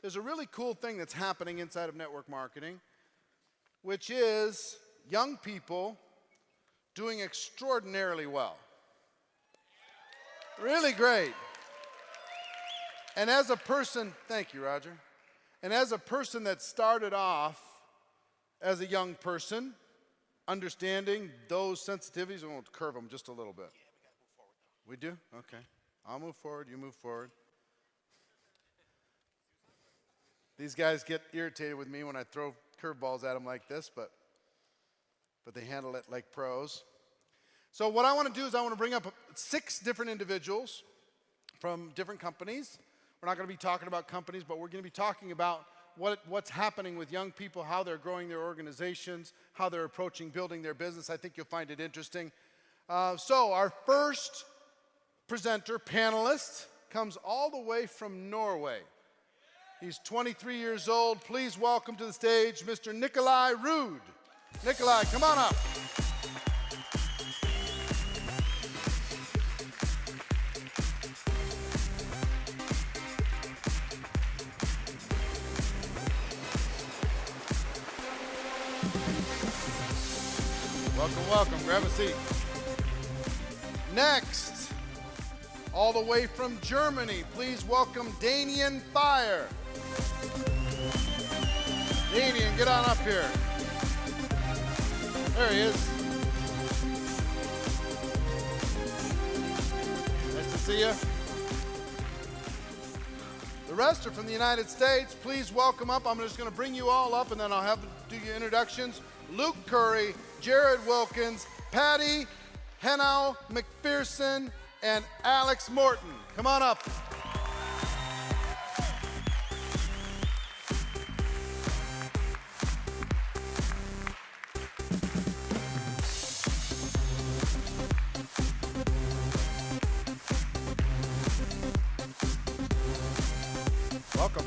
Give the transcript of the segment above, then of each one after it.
there's a really cool thing that's happening inside of network marketing, which is young people doing extraordinarily well. Really great. And as a person, thank you, Roger. And as a person that started off as a young person, understanding those sensitivities, I'm going to curve them just a little bit. Yeah, we got to move forward. We do? Okay. I'll move forward, you move forward. These guys get irritated with me when I throw curveballs at them like this, but they handle it like pros. So what I want to do is I want to bring up 6 different individuals from different companies. We're not going to be talking about companies, but we're going to be talking about what's happening with young people, how they're growing their organizations, how they're approaching building their business. I think you'll find it interesting. So our first presenter, panelist, comes all the way from Norway. He's 23 years old. Please welcome to the stage Mr. Nikolai Ruud. Nikolai, come on up. Welcome, welcome. Grab a seat. Next, all the way from Germany, please welcome Danian Fire. Danian, get on up here. There he is. Nice to see you. The rest are from the United States. Please welcome up. I'm just going to bring you all up, and then I'll have to do your introductions. Luke Curry, Jerrod Wilkins, Patty Henau McPherson, and Alex Morton. Come on up. Welcome.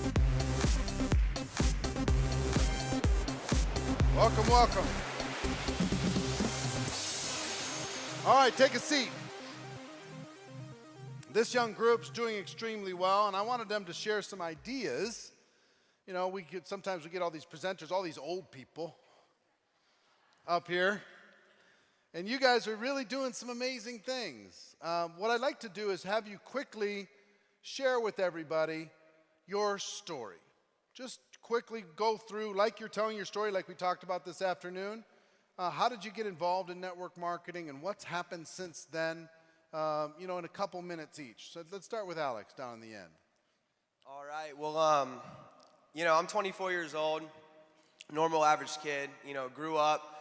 Welcome, welcome. All right, take a seat. This young group's doing extremely well, and I wanted them to share some ideas. You know, sometimes we get all these presenters, all these old people up here, and you guys are really doing some amazing things. What I'd like to do is have you quickly share with everybody your story. Just quickly go through, like you're telling your story, like we talked about this afternoon. How did you get involved in network marketing, and what's happened since then? In a couple minutes each. So let's start with Alex down in the end. All right. Well, I'm 24 years old, normal average kid. Grew up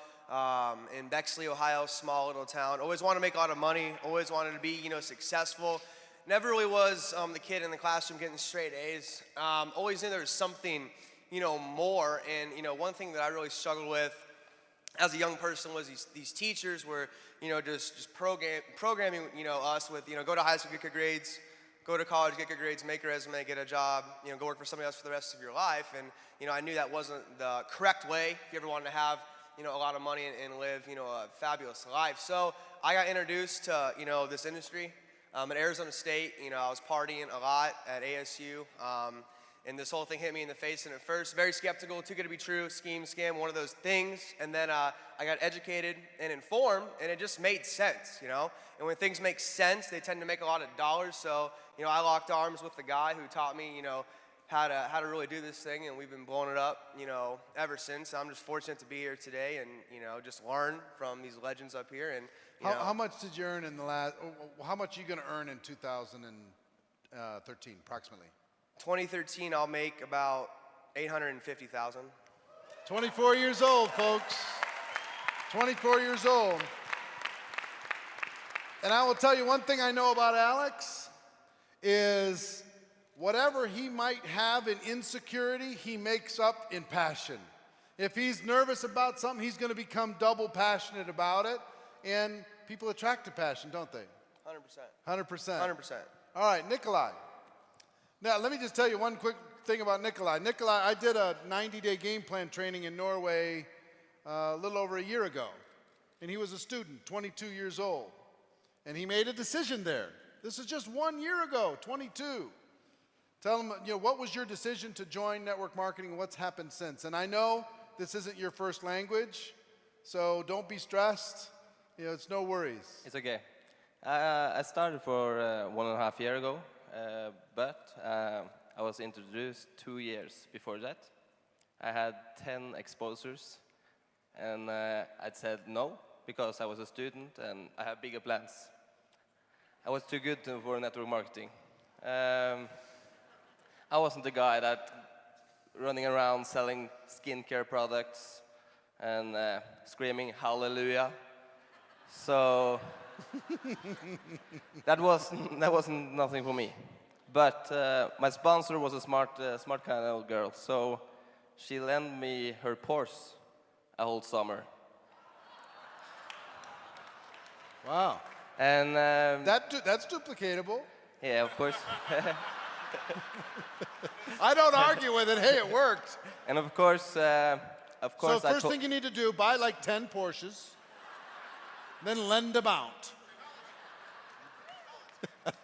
in Bexley, Ohio, small little town. Always wanted to make a lot of money. Always wanted to be, successful. Never really was the kid in the classroom getting straight A's. Always knew there was something, more. And, one thing that I really struggled with as a young person was these teachers were, just programming, us with, go to high school, get good grades, go to college, get good grades, make a resume, get a job, go work for somebody else for the rest of your life. And, I knew that wasn't the correct way if you ever wanted to have, a lot of money and live, a fabulous life. So I got introduced to, this industry. At Arizona State, I was partying a lot at ASU, and this whole thing hit me in the face. And at first, very skeptical, too good to be true, scam, one of those things. And then I got educated and informed, and it just made sense, And when things make sense, they tend to make a lot of dollars. So, I locked arms with the guy who taught me, how to really do this thing, and we've been blowing it up, ever since. I'm just fortunate to be here today and, just learn from these legends up here. And how much did you earn how much are you going to earn in 2013, approximately? 2013, I'll make about $850,000. 24 years old, folks. 24 years old. And I will tell you one thing I know about Alex is whatever he might have in insecurity, he makes up in passion. If he's nervous about something, he's going to become double passionate about it. And people attract to passion, don't they? 100%. 100%. 100%. All right, Nikolai. Now, let me just tell you one quick thing about Nikolai. Nikolai, I did a 90-day game plan training in Norway a little over a year ago. And he was a student, 22 years old. And he made a decision there. This is just 1 year ago, 22. Tell them, what was your decision to join network marketing and what's happened since? And I know this isn't your first language, so don't be stressed. It's no worries. It's okay. I started for 1.5 years ago, but I was introduced 2 years before that. I had 10 exposures, and I said no because I was a student and I had bigger plans. I was too good for network marketing. I wasn't the guy that running around selling skincare products and screaming hallelujah. So that wasn't nothing for me. But my sponsor was a smart kind of girl, so she lent me her Porsche a whole summer. Wow. And That's duplicatable. yeah, of course. I don't argue with it. Hey, it worked. And of course, So first thing you need to do, buy like 10 Porsches, then lend them out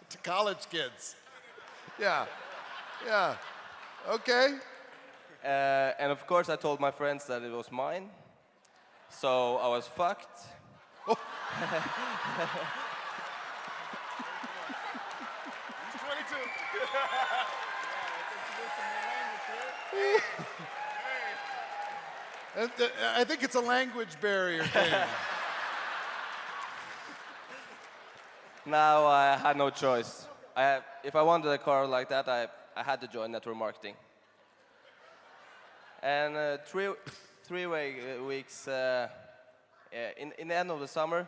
to college kids. Yeah. Okay. and of course, I told my friends that it was mine. So I was fucked. I think it's a language barrier thing. Now I had no choice. If I wanted a car like that, I had to join network marketing. And 3 weeks in the end of the summer,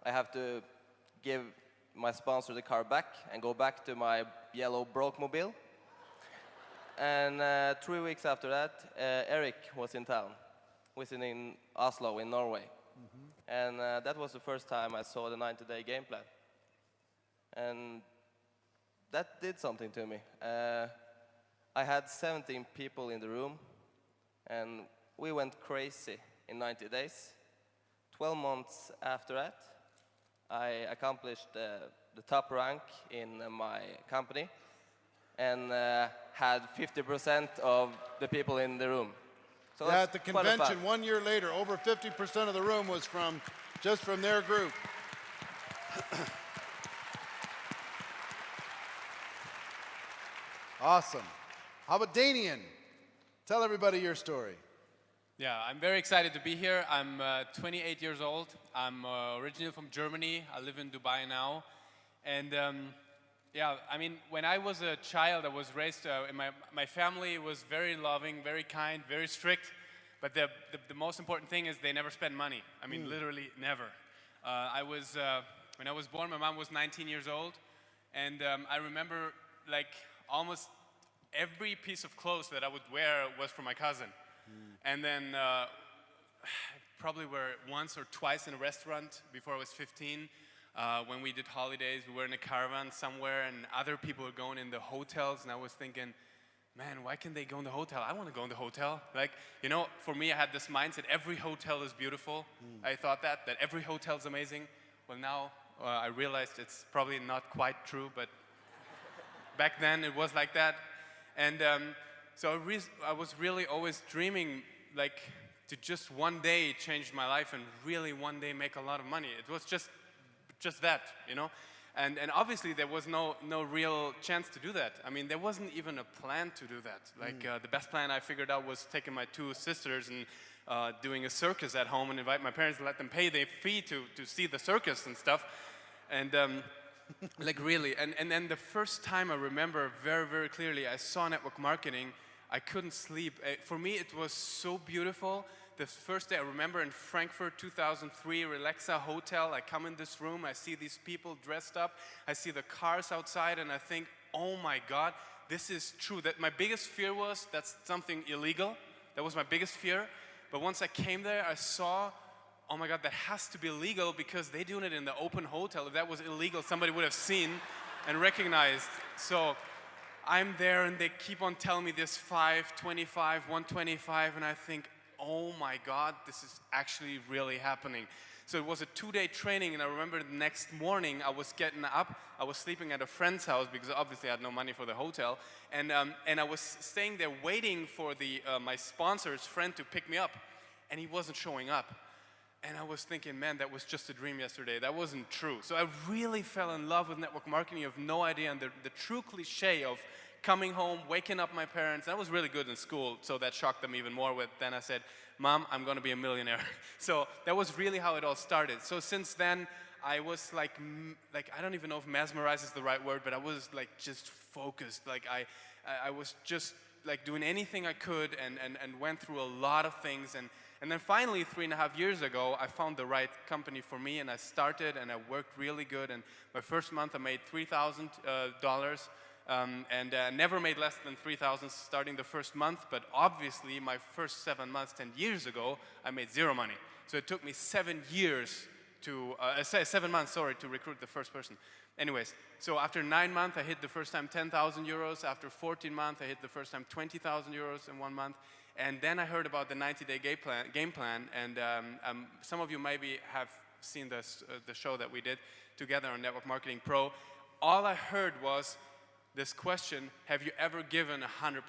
I have to give my sponsor the car back and go back to my yellow broke mobile. And 3 weeks after that, Eric was in town, in Oslo in Norway. And that was the first time I saw the 90-day game plan. And that did something to me. I had 17 people in the room, and we went crazy in 90 days. 12 months after that, I accomplished the top rank in my company and had 50% of the people in the room. So Yeah, at the quite a convention fact. 1 year later, over 50% of the room was just from their group. Awesome. How about Danian? Tell everybody your story. Yeah, I'm very excited to be here. I'm 28 years old. I'm originally from Germany. I live in Dubai now. And yeah, I mean, when I was a child, I was raised, my family was very loving, very kind, very strict. But the most important thing is they never spend money. I mean, literally never. When I was born, my mom was 19 years old. And I remember like almost every piece of clothes that I would wear was for my cousin. And then probably were once or twice in a restaurant before I was 15. When we did holidays, we were in a caravan somewhere and other people were going in the hotels, and I was thinking, man, why can't they go in the hotel? I want to go in the hotel. Like, you know, for me, I had this mindset, every hotel is beautiful. I thought that every hotel is amazing. Well, now I realized it's probably not quite true, but back then it was like that. And so I was really always dreaming, like, to just one day change my life and really one day make a lot of money. It was just that, you know? And obviously there was no real chance to do that. I mean, there wasn't even a plan to do that. Like, the best plan I figured out was taking my 2 sisters and doing a circus at home and invite my parents to let them pay their fee to see the circus and stuff. And like really, and then the first time I remember very, very clearly, I saw network marketing, I couldn't sleep. For me, it was so beautiful. The first day I remember in Frankfurt, 2003, Relaxa Hotel, I come in this room, I see these people dressed up, I see the cars outside, and I think, oh my God, this is true. That my biggest fear was that's something illegal. That was my biggest fear. But once I came there, I saw, oh my God, that has to be legal because they doing it in the open hotel. If that was illegal, somebody would have seen and recognized. So I'm there and they keep on telling me this 525, 125, and I think, oh my God, this is actually really happening. So it was a 2-day training, and I remember the next morning I was getting up. I was sleeping at a friend's house because obviously I had no money for the hotel, and I was staying there waiting for my sponsor's friend to pick me up, and he wasn't showing up. And I was thinking, man, that was just a dream yesterday. That wasn't true. So I really fell in love with network marketing. You have no idea, and the true cliche of coming home, waking up my parents. I was really good in school, so that shocked them even more. Then I said, Mom, I'm going to be a millionaire. So that was really how it all started. So since then, I was like I don't even know if mesmerized is the right word, but I was like just focused. Like I was just like doing anything I could and went through a lot of things. And then finally, 3.5 years ago, I found the right company for me, and I started, and I worked really good. And my first month, I made $3,000. And never made less than $3,000 starting the first month, but obviously my first 7 months, 10 years ago, I made zero money. So it took me 7 years to, 7 months, sorry, to recruit the first person. Anyways, so after 9 months, I hit the first time 10,000 euros. After 14 months, I hit the first time 20,000 euros in 1 month. And then I heard about the 90-day game plan, and some of you maybe have seen the show that we did together on Network Marketing Pro. All I heard was this question, have you ever given 100%?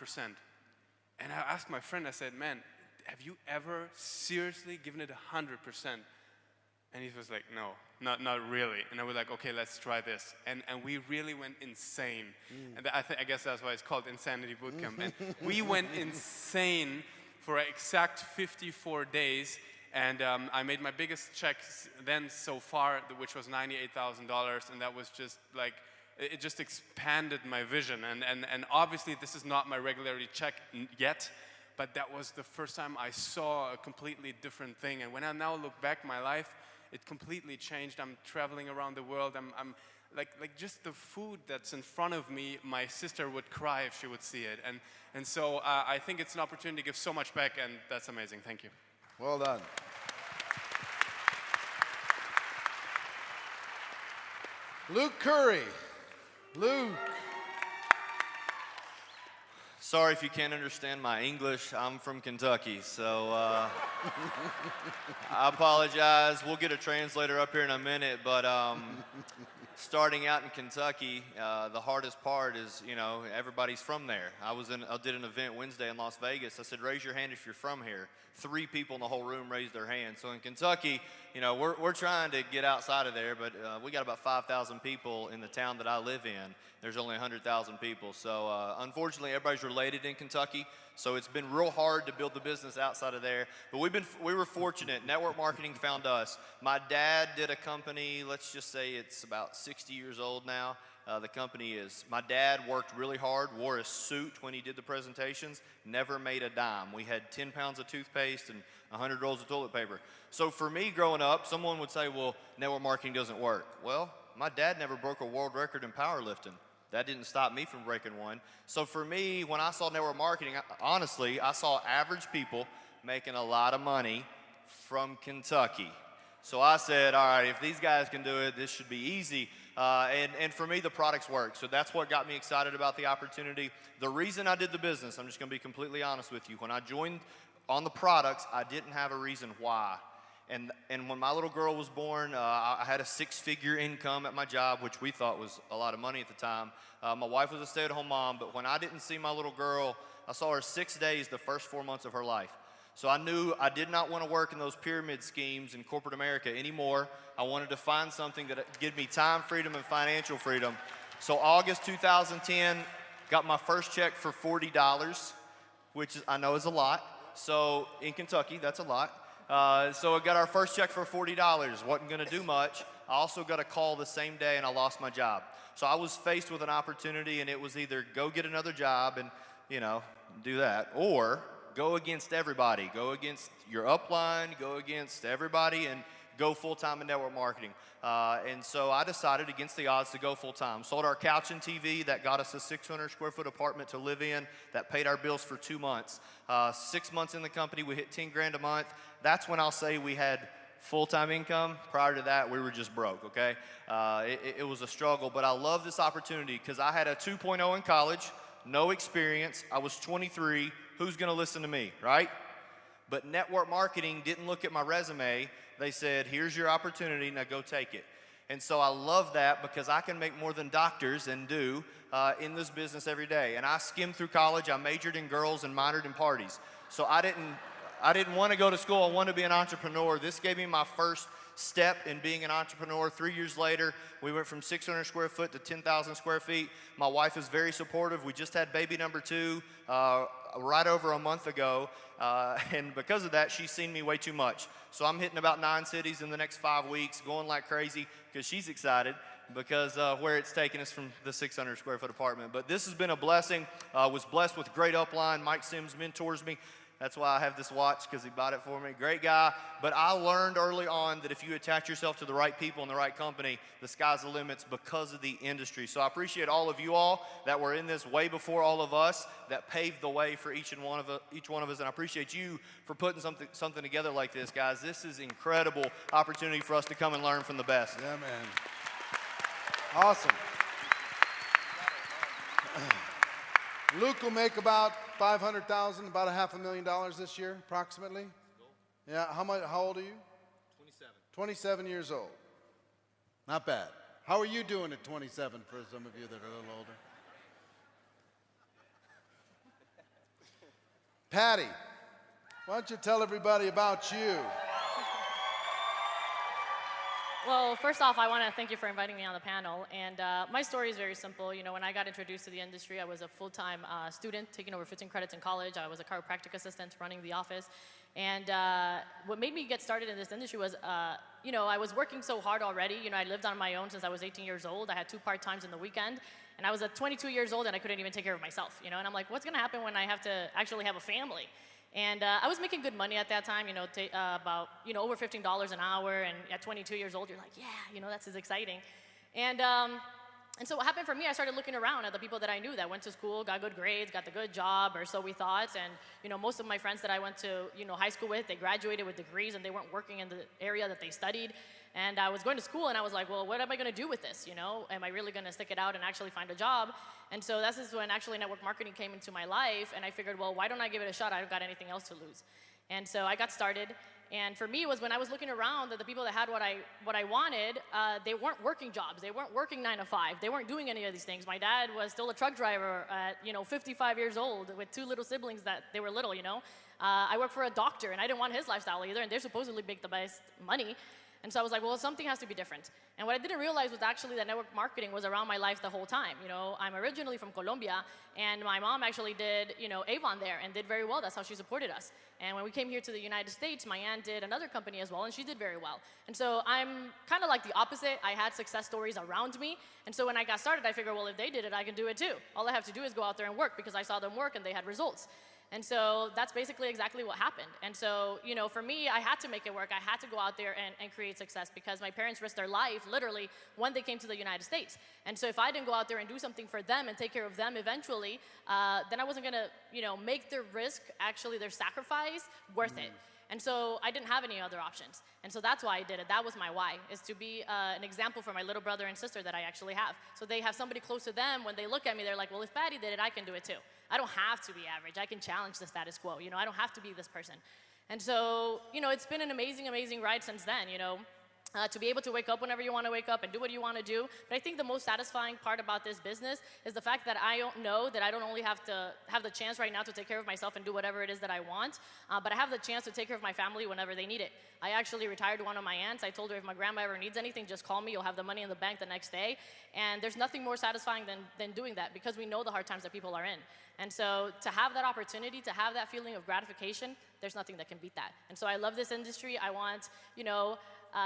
And I asked my friend, I said, man, have you ever seriously given it 100%? And he was like, no, not really. And I was like, okay, let's try this. And we really went insane. And I guess that's why it's called Insanity Bootcamp. And we went insane for an exact 54 days. And I made my biggest check then so far, which was $98,000. And that was just like, it just expanded my vision. And obviously this is not my regularity check yet, but that was the first time I saw a completely different thing. And when I now look back my life, it completely changed. I'm traveling around the world. I'm like just the food that's in front of me, my sister would cry if she would see it. And so I think it's an opportunity to give so much back, and that's amazing. Thank you. Well done. Luke Curry. Luke. Sorry if you can't understand my English. I'm from Kentucky, so I apologize. We'll get a translator up here in a minute, but starting out in Kentucky, the hardest part is, you know, everybody's from there. I did an event Wednesday in Las Vegas. I said, raise your hand if you're from here. 3 people in the whole room raised their hand. So in Kentucky, you know, we're trying to get outside of there, but we got about 5,000 people in the town that I live in. There's only 100,000 people. So unfortunately, everybody's related in Kentucky. So it's been real hard to build the business outside of there. But we were fortunate. Network marketing found us. My dad did a company, let's just say it's about 60 years old now. My dad worked really hard, wore a suit when he did the presentations, never made a dime. We had 10 pounds of toothpaste and 100 rolls of toilet paper. So for me growing up, someone would say, well, network marketing doesn't work. Well, my dad never broke a world record in powerlifting. That didn't stop me from breaking one. So for me, when I saw network marketing, honestly, I saw average people making a lot of money from Kentucky. So I said, all right, if these guys can do it, this should be easy. And for me, the products work. So that's what got me excited about the opportunity. The reason I did the business, I'm just going to be completely honest with you. When I joined on the products, I didn't have a reason why. And when my little girl was born, I had a 6-figure income at my job, which we thought was a lot of money at the time. My wife was a stay-at-home mom, but when I didn't see my little girl, I saw her 6 days the first 4 months of her life. So I knew I did not want to work in those pyramid schemes in corporate America anymore. I wanted to find something that would give me time freedom and financial freedom. So August 2010, got my first check for $40, which I know is a lot. So in Kentucky, that's a lot. So I got our first check for $40. Wasn't going to do much. I also got a call the same day, and I lost my job. So I was faced with an opportunity, and it was either go get another job and, you know, do that, or go against everybody. Go against your upline, go against everybody, and go full-time in network marketing. And so I decided against the odds to go full-time. Sold our couch and TV. That got us a 600-square-foot apartment to live in. That paid our bills for 2 months. 6 months in the company, we hit 10 grand a month. That's when I'll say we had full-time income. Prior to that, we were just broke, okay? It was a struggle, but I love this opportunity because I had a 2.0 in college, no experience. I was 23. Who's going to listen to me, right? But network marketing didn't look at my resume. They said, here's your opportunity, now go take it. And so I love that because I can make more than doctors and do in this business every day. And I skimmed through college. I majored in girls and minored in parties. So I didn't want to go to school. I wanted to be an entrepreneur. This gave me my first step in being an entrepreneur. 3 years later, we went from 600 square foot to 10,000 square feet. My wife is very supportive. We just had baby number 2 right over a month ago. And because of that, she's seen me way too much. So I'm hitting about 9 cities in the next 5 weeks, going like crazy because she's excited because where it's taken us from the 600 square foot apartment. But this has been a blessing. Was blessed with great upline. Mike Sims mentors me. That's why I have this watch, because he bought it for me. Great guy. But I learned early on that if you attach yourself to the right people and the right company, the sky's the limits because of the industry. So I appreciate all of you all that were in this way before all of us, that paved the way for each one of us. And I appreciate you for putting something together like this, guys. This is incredible opportunity for us to come and learn from the best. Yeah, man. Awesome. Luke will make about $500,000, about $500,000 this year, approximately. Yeah. How old are you? 27. 27 years old. Not bad. How are you doing at 27 for some of you that are a little older? Patty, why don't you tell everybody about you? Well, first off, I want to thank you for inviting me on the panel. And my story is very simple. You know, when I got introduced to the industry, I was a full-time student, taking over 15 credits in college. I was a chiropractic assistant running the office. And what made me get started in this industry was, you know, I was working so hard already. You know, I lived on my own since I was 18 years old. I had 2 part-times in the weekend. And I was at 22 years old, and I couldn't even take care of myself, you know. And I'm like, what's going to happen when I have to actually have a family? And I was making good money at that time, you know, about, you know, over $15 an hour. And at 22 years old, you're like, yeah, you know, that's exciting. And so what happened for me, I started looking around at the people that I knew that went to school, got good grades, got the good job, or so we thought. And, you know, most of my friends that I went to, you know, high school with, they graduated with degrees and they weren't working in the area that they studied. And I was going to school and I was like, well, what am I going to do with this? You know, am I really going to stick it out and actually find a job? And so this is when actually network marketing came into my life. And I figured, well, why don't I give it a shot? I don't got anything else to lose. And so I got started. And for me, it was when I was looking around that the people that had what I wanted, they weren't working jobs. They weren't working 9 to 5. They weren't doing any of these things. My dad was still a truck driver at, you know, 55 years old with 2 little siblings that they were little, you know. I worked for a doctor, and I didn't want his lifestyle either, and they supposedly make the best money. And so I was like, well, something has to be different. And what I didn't realize was actually that network marketing was around my life the whole time. You know, I'm originally from Colombia, and my mom actually did, you know, Avon there and did very well. That's how she supported us. And when we came here to the United States, my aunt did another company as well, and she did very well. And so I'm kind of like the opposite. I had success stories around me. And so when I got started, I figured, well, if they did it, I can do it too. All I have to do is go out there and work because I saw them work and they had results. And so that's basically exactly what happened. And so, you know, for me, I had to make it work. I had to go out there and create success because my parents risked their life, literally, when they came to the United States. And so if I didn't go out there and do something for them and take care of them eventually, then I wasn't going to, you know, make their risk, actually their sacrifice, worth it. And so I didn't have any other options. And so that's why I did it. That was my why, is to be an example for my little brother and sister that I actually have. So they have somebody close to them. When they look at me, they're like, well, if Patty did it, I can do it too. I don't have to be average. I can challenge the status quo. You know, I don't have to be this person. And so, you know, it's been an amazing, amazing ride since then, you know. To be able to wake up whenever you want to wake up and do what you want to do. But I think the most satisfying part about this business is the fact that I don't know that I don't only have to have the chance right now to take care of myself and do whatever it is that I want, but I have the chance to take care of my family whenever they need it. I actually retired one of my aunts. I told her if my grandma ever needs anything, just call me. You'll have the money in the bank the next day. And there's nothing more satisfying than doing that because we know the hard times that people are in. And so to have that opportunity, to have that feeling of gratification, there's nothing that can beat that. And so I love this industry. I want, you know,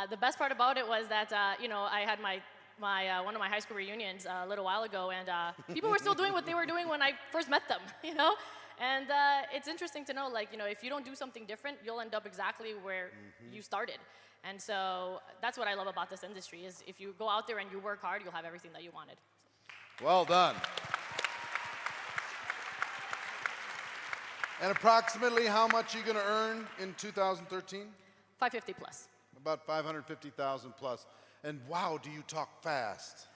the best part about it was that, you know, I had one of my high school reunions a little while ago, and people were still doing what they were doing when I first met them, you know? And it's interesting to know, like, you know, if you don't do something different, you'll end up exactly where you started. And so that's what I love about this industry, is if you go out there and you work hard, you'll have everything that you wanted. Well done. And approximately how much are you going to earn in 2013? 550 plus. About 550,000 plus. And wow, do you talk fast?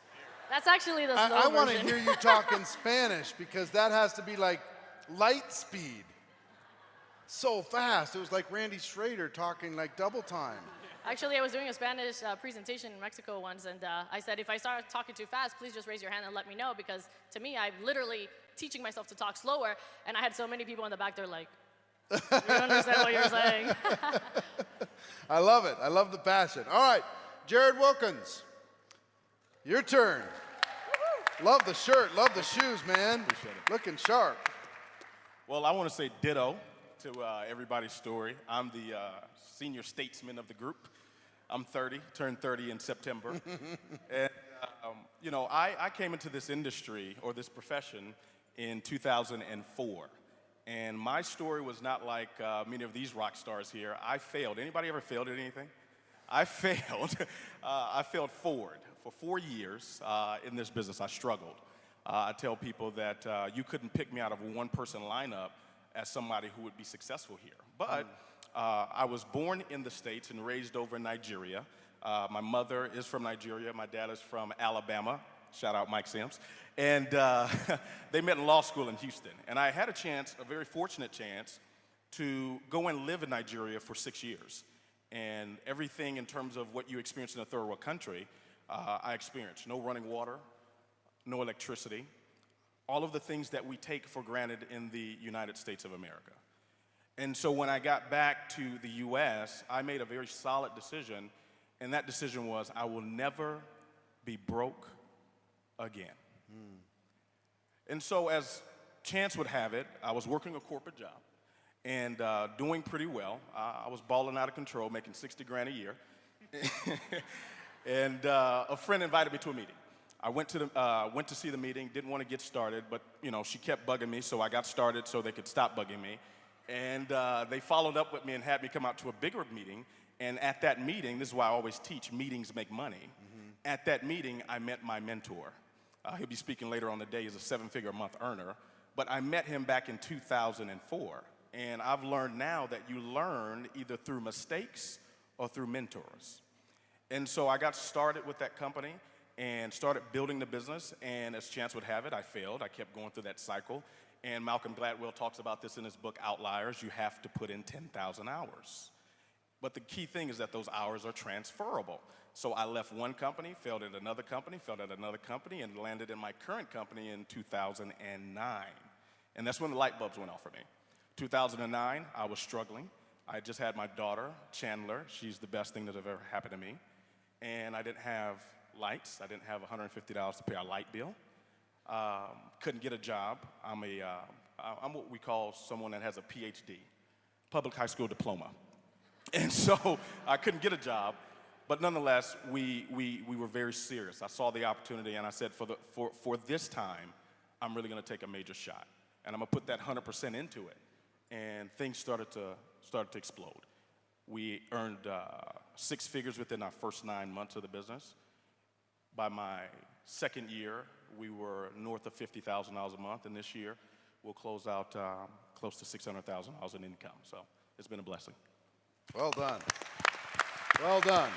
That's actually the slow I want to version. hear you talk in Spanish because that has to be like light speed. so fast. It was like Randy Schrader talking like double time. Actually, I was doing a Spanish presentation in Mexico once, and I said, if I start talking too fast, please just raise your hand and let me know, because to me, I'm literally teaching myself to talk slower, and I had so many people in the back, they're like, we don't understand what you're saying. I love it. I love the passion. All right, Jerrod Wilkins, your turn. Love the shirt, love the shoes, man. Appreciate it. Looking sharp. Well, I want to say ditto to everybody's story. I'm the senior statesman of the group. I'm 30, turned 30 in September. And, you know, I came into this industry or this profession in 2004. And my story was not like many of these rock stars here. I failed. Anybody ever failed at anything? I failed. I failed forward. For 4 years in this business, I struggled. I tell people that you couldn't pick me out of a one-person lineup as somebody who would be successful here. But I was born in the States and raised over in Nigeria. My mother is from Nigeria. My dad is from Alabama. Shout out Mike Sims. And they met in law school in Houston. And I had a chance, a very fortunate chance, to go and live in Nigeria for 6 years. And everything in terms of what you experience in a third world country, I experienced. No running water, no electricity, all of the things that we take for granted in the United States of America. And so when I got back to the US, I made a very solid decision, and that decision was I will never be broke again. And so as chance would have it, I was working a corporate job and doing pretty well. I was balling out of control, making 60 grand a year. And a friend invited me to a meeting. I went to see the meeting, didn't want to get started, but you know, she kept bugging me, so I got started so they could stop bugging me. And they followed up with me and had me come out to a bigger meeting. And at that meeting, this is why I always teach, meetings make money. At that meeting, I met my mentor. He'll be speaking later on the day. He's a 7-figure a month earner. But I met him back in 2004. And I've learned now that you learn either through mistakes or through mentors. And so I got started with that company and started building the business. And as chance would have it, I failed. I kept going through that cycle. And Malcolm Gladwell talks about this in his book, Outliers. You have to put in 10,000 hours. But the key thing is that those hours are transferable. So I left one company, failed at another company, failed at another company, and landed in my current company in 2009. And that's when the light bulbs went off for me. 2009, I was struggling. I just had my daughter, Chandler. She's the best thing that ever happened to me. And I didn't have lights. I didn't have $150 to pay our light bill. Couldn't get a job. I'm what we call someone that has a PhD, public high school diploma. And so I couldn't get a job, but nonetheless, we were very serious. I saw the opportunity, and I said, for this time, I'm really going to take a major shot, and I'm going to put that 100% into it. And things started to explode. We earned 6 figures within our first 9 months of the business. By my second year, we were north of $50,000 a month, and this year we'll close out close to $600,000 in income. So it's been a blessing. Well done. Well done.